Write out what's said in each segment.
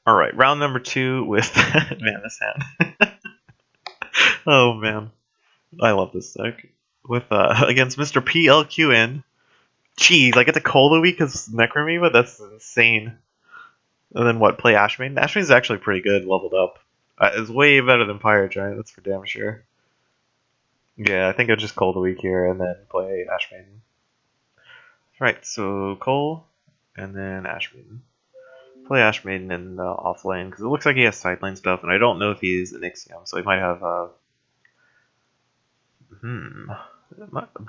Alright, round number 2 with man, this hand. Oh man. I love this deck. With against Mr. PLQN. Jeez, I get to Cold a week as Necroamoeba? That's insane. And then what, play Ashmaiden? Ashmaiden's actually pretty good, leveled up. It's way better than Pirate Giant, that's for damn sure. Yeah, I think I'll just Cold a week here and then play Ashmaiden. Right, so Cole, and then Ashmaiden. Play Ashmaiden in the off lane, because it looks like he has side lane stuff, and I don't know if he's an Ixiom, so he might have,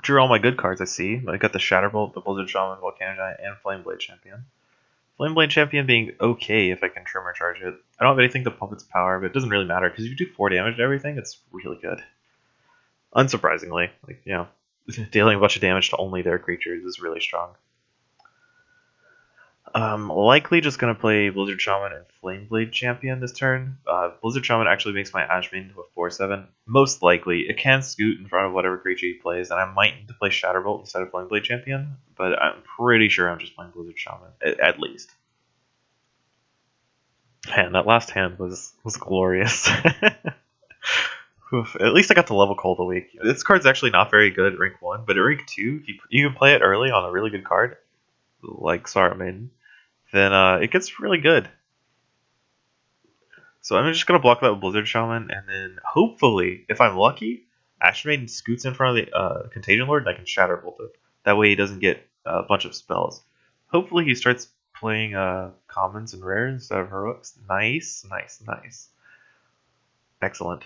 drew all my good cards, I see. I got the Shatterbolt, the Blizzard Shaman, Volcano Giant, and Flameblade Champion. Flameblade Champion being okay if I can Tremor Charge it. I don't have anything to pump its power, but it doesn't really matter, because if you do 4 damage to everything, it's really good. Unsurprisingly, like, you know, dealing a bunch of damage to only their creatures is really strong. Likely just gonna play Blizzard Shaman and Flameblade Champion this turn. Blizzard Shaman actually makes my Ashmaiden into a 4/7. Most likely, it can scoot in front of whatever creature he plays, and I might need to play Shatterbolt instead of Flameblade Champion, but I'm pretty sure I'm just playing Blizzard Shaman, at least. Man, that last hand was glorious. Oof, at least I got to level Cold a week. This card's actually not very good at rank 1, but at rank 2, if you can play it early on a really good card, like Sorrow Maiden, then it gets really good. So I'm just going to block that with Blizzard Shaman, and then hopefully, if I'm lucky, Ashmaiden scoots in front of the Contagion Lord, and I can Shatterbolt it. That way he doesn't get a bunch of spells. Hopefully he starts playing commons and rares instead of heroics. Nice, nice, nice. Excellent.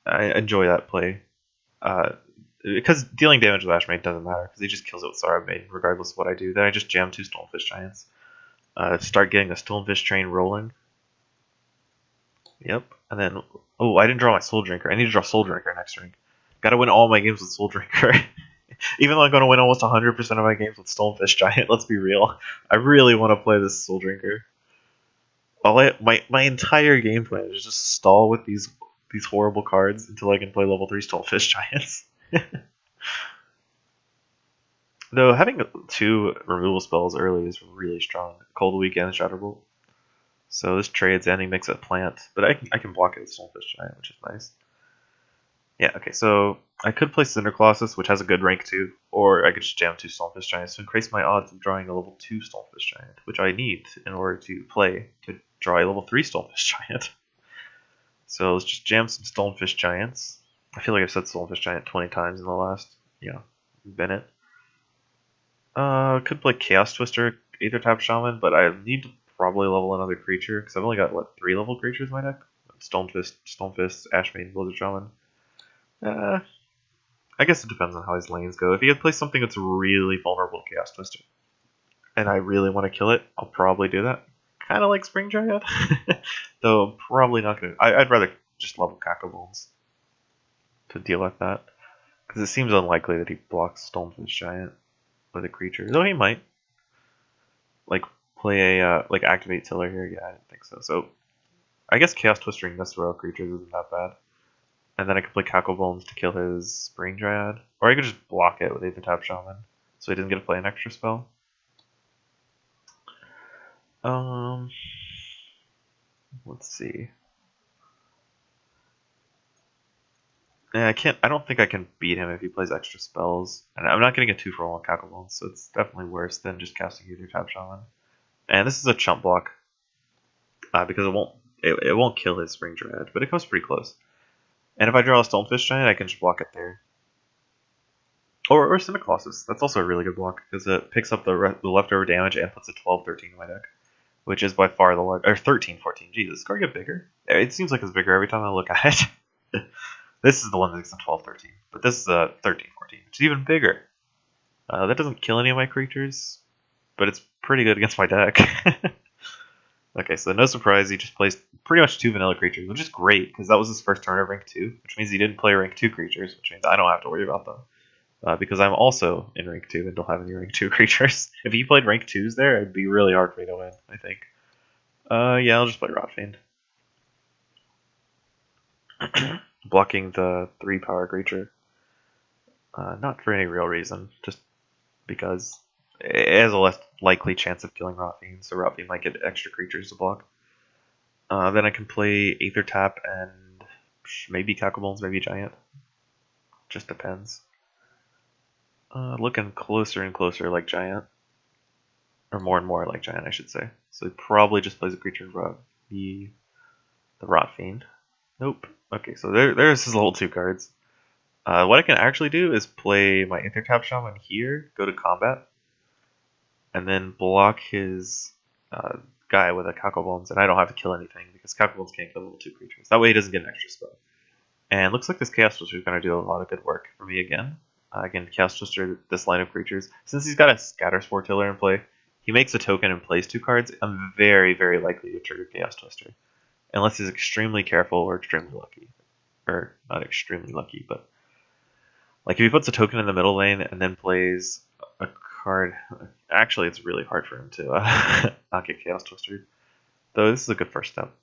I enjoy that play. Because dealing damage with Ashmaiden doesn't matter, because he just kills it with Sorrow Maiden, regardless of what I do. Then I just jam 2 Stonefish Giants. Start getting the Stonefish train rolling. Yep. And then, oh, I didn't draw my Soul Drinker. I need to draw Soul Drinker next turn. Gotta win all my games with Soul Drinker. Even though I'm gonna win almost 100% of my games with Stonefish Giant, let's be real. I really want to play this Soul Drinker. My entire game plan is just stall with these horrible cards until I can play level 3 Stonefish Giants. Though having 2 removal spells early is really strong. Cold Week and Shatterbolt. So this trades and he makes a plant, but I can block it with Stonefish Giant, which is nice. Yeah, okay, so I could play Cinder Colossus, which has a good rank 2, or I could just jam 2 Stonefish Giants to increase my odds of drawing a level 2 Stonefish Giant, which I need in order to draw a level 3 Stonefish Giant. So let's just jam some Stonefish Giants. I feel like I've said Stonefish Giant 20 times in the last, minute. Could play Chaos Twister, Aether Tap Shaman, but I need to probably level another creature, because I've only got, 3 level creatures in my deck? Stonefist, Ashmaiden, Blizzard Shaman. I guess it depends on how his lanes go. If he had played something that's really vulnerable to Chaos Twister, and I really want to kill it, I'll probably do that. Kind of like Spring Dryad, though I'm probably not going to. I'd rather just level Cacobones to deal with that, because it seems unlikely that he blocks Stonefish Giant with a creature, though he might. Play a activate Tiller here. Yeah, I didn't think so. So I guess Chaos Twistering this row of creatures isn't that bad. And then I could play Cacobones to kill his Spring Dryad, or I could just block it with Aether Tap Shaman, so he doesn't get to play an extra spell. Let's see. Yeah, I don't think I can beat him if he plays extra spells. And I'm not getting a 2-for-1 with Cacobones, so it's definitely worse than just casting Aether Tap Shaman. And this is a chump block, because it won't kill his Spring Dryad, but it comes pretty close. And if I draw a Stonefish Giant, I can just block it there. Or Cinder Colossus. That's also a really good block, because it picks up the leftover damage and puts a 12-13 in my deck, which is by far the largest. Or 13-14. Jeez, does this card get bigger? It seems like it's bigger every time I look at it. This is the one that's a 12-13, but this is a 13-14, which is even bigger. That doesn't kill any of my creatures, but it's pretty good against my deck. Okay, so no surprise, he just plays pretty much 2 vanilla creatures, which is great, because that was his first turn of rank 2, which means he didn't play rank 2 creatures, which means I don't have to worry about them. Because I'm also in rank 2 and don't have any rank 2 creatures. If he played rank 2s there, it'd be really hard for me to win, I think. Yeah, I'll just play Rotfiend. Blocking the 3-power creature. Not for any real reason, just because it has a less likely chance of killing Rotfiend, so Rotfiend might get extra creatures to block. Then I can play Aether Tap and maybe Cacklebones, maybe Giant. Just depends. Looking closer and closer like Giant. Or more and more like Giant, I should say. So he probably just plays a creature rot. The Rot Fiend. Nope. Okay, so there's his level 2 cards. What I can actually do is play my Aether Tap Shaman here, go to combat, and then block his guy with a Cacklebones, and I don't have to kill anything because Cacklebones can't kill level 2 creatures. That way he doesn't get an extra spell. And looks like this Chaos Twister is going to do a lot of good work for me again. Again, Chaos Twister, this line of creatures. Since he's got a Scatter Spore Tiller in play, he makes a token and plays 2 cards. I'm very, very likely to trigger Chaos Twister. Unless he's extremely careful or extremely lucky. Or, not extremely lucky, but... Like, if he puts a token in the middle lane and then plays a card... Actually, it's really hard for him to not get Chaos Twister. Though, this is a good first step.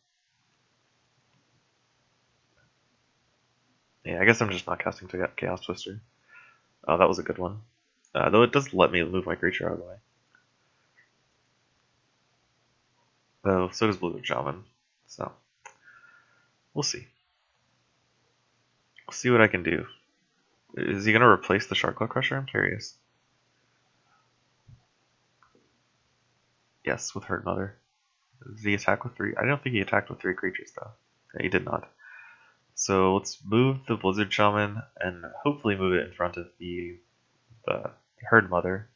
Yeah, I guess I'm just not casting to get Chaos Twister. Oh, that was a good one. Though it does let me move my creature out of the way. Though, so does Blizzard Shaman. So, we'll see. We'll see what I can do. Is he going to replace the Shark Claw Crusher? I'm curious. Yes, with Hurt Mother. Does he attack with 3? I don't think he attacked with 3 creatures, though. Yeah, he did not. So let's move the Blizzard Shaman and hopefully move it in front of the Herd Mother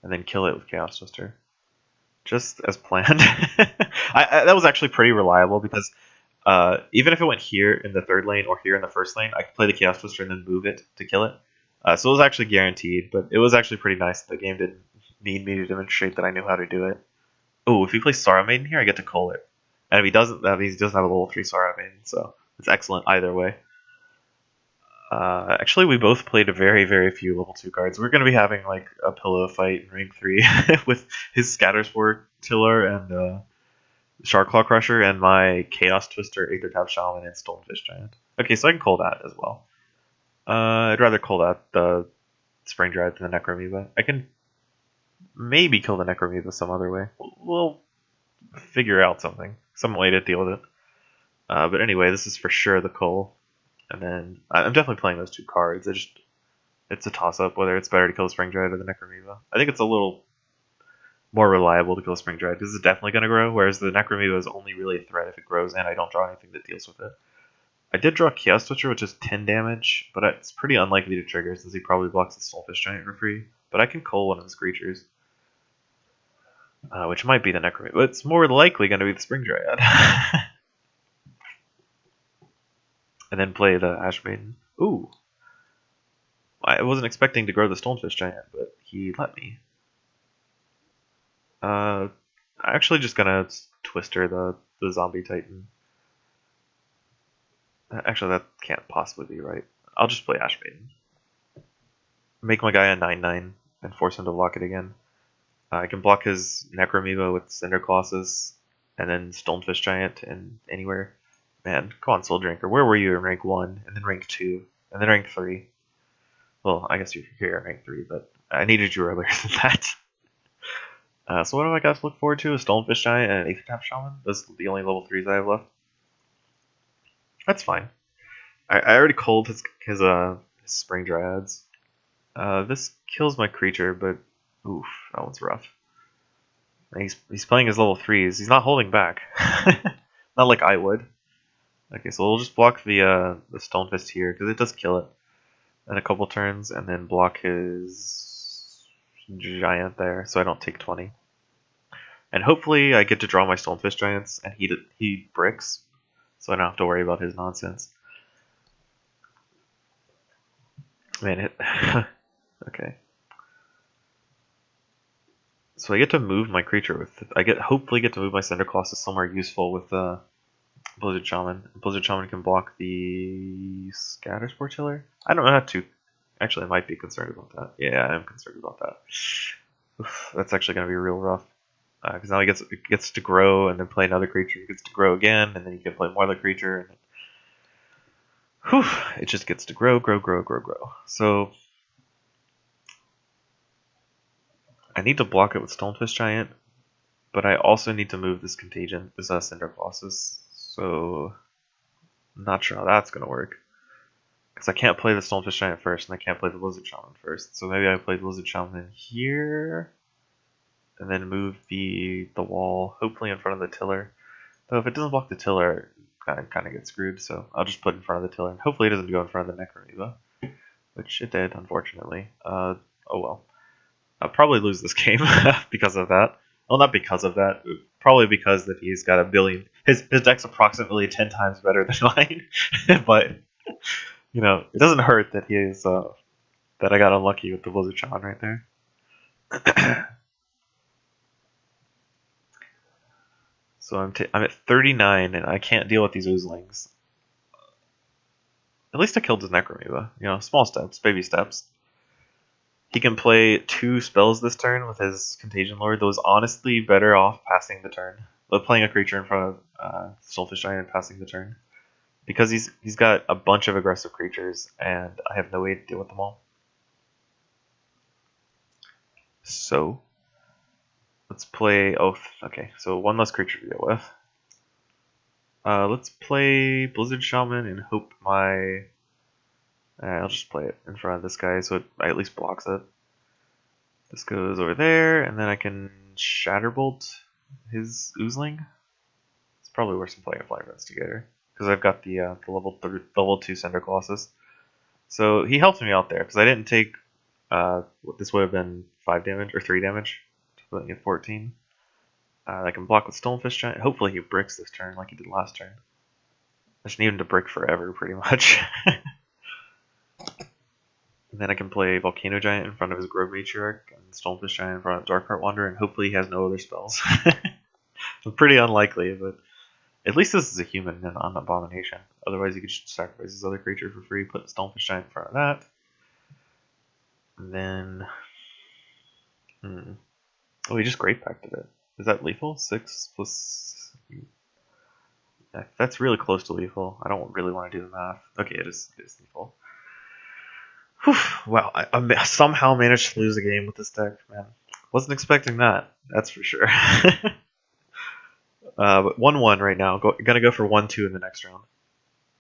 and then kill it with Chaos Twister. Just as planned. That was actually pretty reliable because even if it went here in the third lane or here in the first lane, I could play the Chaos Twister and then move it to kill it. So it was actually guaranteed, but it was actually pretty nice. The game didn't need me to demonstrate that I knew how to do it. Oh, if he plays Sorrow Maiden here, I get to call it. And if he doesn't, that means he doesn't have a level 3 Sorrow Maiden, so it's excellent either way. Actually, we both played a very, very few level 2 cards. We're going to be having like a pillow fight in Ring 3 with his Scatter Spore Tiller and Shark Claw Crusher and my Chaos Twister, Aether Tap Shaman, and Stonefish Giant. Okay, so I can call that as well. I'd rather call that the Spring Drive than the Necroamoeba. I can maybe kill the Necroamoeba some other way. We'll figure out some way to deal with it. But anyway, this is for sure the Cull. And then I'm definitely playing those 2 cards. It's a toss-up whether it's better to kill the Spring Drive or the Necroamoeba. I think it's a little more reliable to kill a Spring Drive because it's definitely going to grow, whereas the Necroamoeba is only really a threat if it grows and I don't draw anything that deals with it. I did draw Chaos Twitcher, which is 10 damage, but it's pretty unlikely to trigger since he probably blocks the Stonefish Giant for free. But I can cull one of his creatures, which might be the Necroamoeba. But it's more likely going to be the Spring Dryad. And then play the Ash Maiden. Ooh. I wasn't expecting to grow the Stonefish Giant, but he let me. I'm actually just gonna Twister the Zombie Titan. Actually, that can't possibly be right. I'll just play Ash Maiden. Make my guy a 9/9 and force him to block it again. I can block his Necroamoeba with Cinder Colossus and then Stonefish Giant and anywhere. Man, come on, Soul Drinker. Where were you in rank 1, and then rank 2, and then rank 3? Well, I guess you're here at rank 3, but I needed you earlier than that. So what do I got to look forward to? A Stonefish Giant and an Aether Tap Shaman? Those are the only level 3s I have left. That's fine. I already culled his Spring Dryads. This kills my creature, but oof, that one's rough. He's playing his level 3s. He's not holding back. Not like I would. Okay, so we'll just block the Stonefist here, because it does kill it in a couple turns, and then block his Giant there, so I don't take 20. And hopefully I get to draw my Stonefish Giants, and he bricks, so I don't have to worry about his nonsense. Man, okay. So I get to move my creature with... hopefully get to move my Cinder Colossus somewhere useful with Blizzard Shaman. Blizzard Shaman can block the Scatter Spore Tiller? I don't know how to... Actually, I might be concerned about that. Yeah, I am concerned about that. Oof, that's actually going to be real rough. Because now he gets to grow and then play another creature. He gets to grow again, and then he can play more other creature. And then, whew, it just gets to grow. So I need to block it with Stonefish Giant, but I also need to move this Contagion, this Cinder Colossus. So, I'm not sure how that's going to work. Because I can't play the Stonefish Giant first, and I can't play the Lizard Shaman first. So maybe I play the Lizard Shaman here, and then move the wall, hopefully in front of the tiller. Though if it doesn't block the tiller, I kind of get screwed, so I'll just put it in front of the tiller. And hopefully it doesn't go in front of the Necroamoeba, which it did, unfortunately. Oh well. I'll probably lose this game because of that. Well, not because of that. Probably because that he's got a billion. His deck's approximately 10 times better than mine. But you know, it doesn't hurt that he is that I got unlucky with the Blizzard Shaman right there. So I'm at 39 and I can't deal with these Oozlings. At least I killed his Necroamoeba. You know, small steps, baby steps. He can play 2 spells this turn with his Contagion Lord. That was honestly better off passing the turn. But playing a creature in front of Soulfish Giant and passing the turn. Because he's got a bunch of aggressive creatures, and I have no way to deal with them all. So, let's play... Oh, okay. So one less creature to deal with. Let's play Blizzard Shaman and hope my... I'll just play it in front of this guy so it at least blocks it. This goes over there, and then I can Shatterbolt his Oozling. It's probably worse than playing a Flame Investigator, because I've got the level 2 Cinder Colossus. So he helped me out there, because I didn't take... this would have been 5 damage, or 3 damage, putting it 14. I can block with Stonefish Giant. Hopefully he bricks this turn like he did last turn. I just need him to brick forever, pretty much. And then I can play Volcano Giant in front of his Grove Matriarch, and Stonefish Giant in front of Darkheart Wanderer, and hopefully he has no other spells. Pretty unlikely, but at least this is a human and an abomination. Otherwise, you could just sacrifice his other creature for free, put Stonefish Giant in front of that. And then... Oh, he just Great Pacted it. Is that lethal? 6 plus... That's really close to lethal. I don't really want to do the math. Okay, it is lethal. Whew, wow, I somehow managed to lose a game with this deck, man. Wasn't expecting that, that's for sure. But 1-1 right now. Gonna go for 1-2 in the next round.